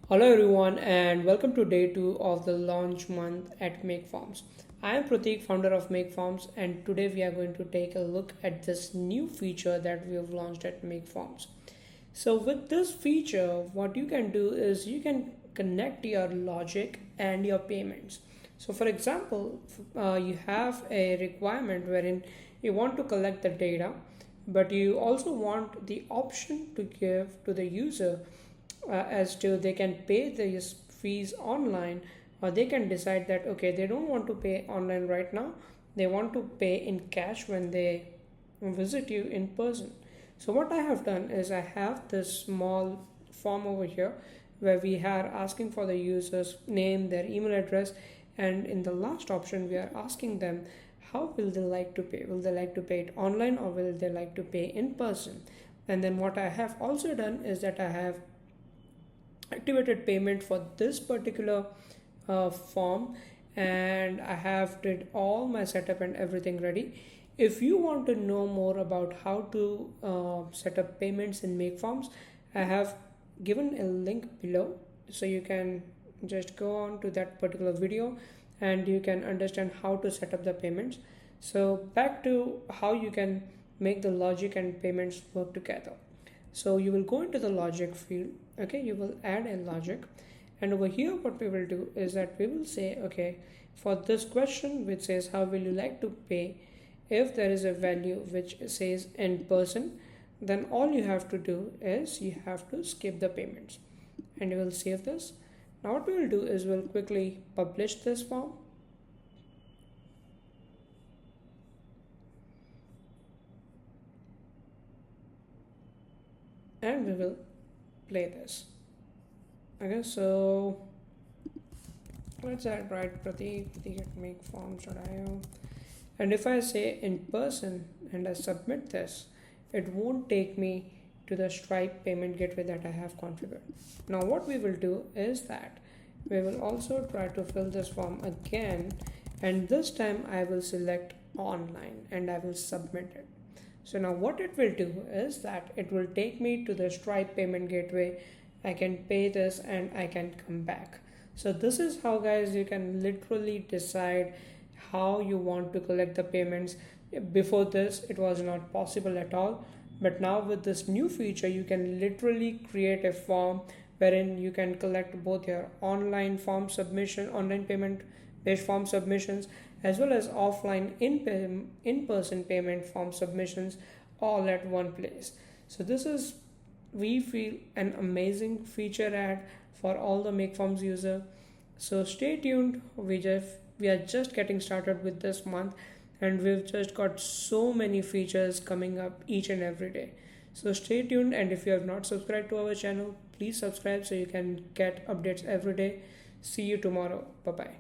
Hello everyone and welcome to day 2 of the launch month at MakeForms. I am Pratik, founder of MakeForms, and today we are going to take a look at this new feature that we have launched at MakeForms. So with this feature, what you can do is you can connect your logic and your payments. So for example, you have a requirement wherein you want to collect the data, but you also want the option to give to the user as to they can pay these fees online, or they can decide that okay, they don't want to pay online right now, they want to pay in cash when they visit you in person. So what I have done is I have this small form over here where we are asking for the user's name, their email address, and in the last option we are asking them how will they like to pay. Will they like to pay it online or will they like to pay in person? And then what I have also done is that I have activated payment for this particular form, and I have did all my setup and everything ready. If you want to know more about how to set up payments in MakeForms, I have given a link below, so you can just go on to that particular video and you can understand how to set up the payments. So back to how you can make the logic and payments work together. So you will go into the logic field, okay, you will add a logic, and over here what we will do is that we will say okay, for this question which says how will you like to pay, if there is a value which says in person, then all you have to do is you have to skip the payments and you will save this. Now what we will do is we'll quickly publish this form, and we will play this. Okay, so let's add right Pratik at MakeForms.io, and if I say in person and I submit this, it won't take me to the Stripe payment gateway that I have configured. Now what we will do is that we will also try to fill this form again, and this time I will select online and I will submit it. So now what it will do is that it will take me to the Stripe payment gateway. I can pay this and I can come back. So this is how guys you can literally decide how you want to collect the payments. Before this it was not possible at all, but now with this new feature you can literally create a form wherein you can collect both your online payment based form submissions, as well as offline in-person payment form submissions, all at one place. So this is, we feel, an amazing feature add for all the MakeForms user. So stay tuned, we are just getting started with this month, and we've just got so many features coming up each and every day. So stay tuned, and if you have not subscribed to our channel, please subscribe so you can get updates every day. See you tomorrow. Bye bye.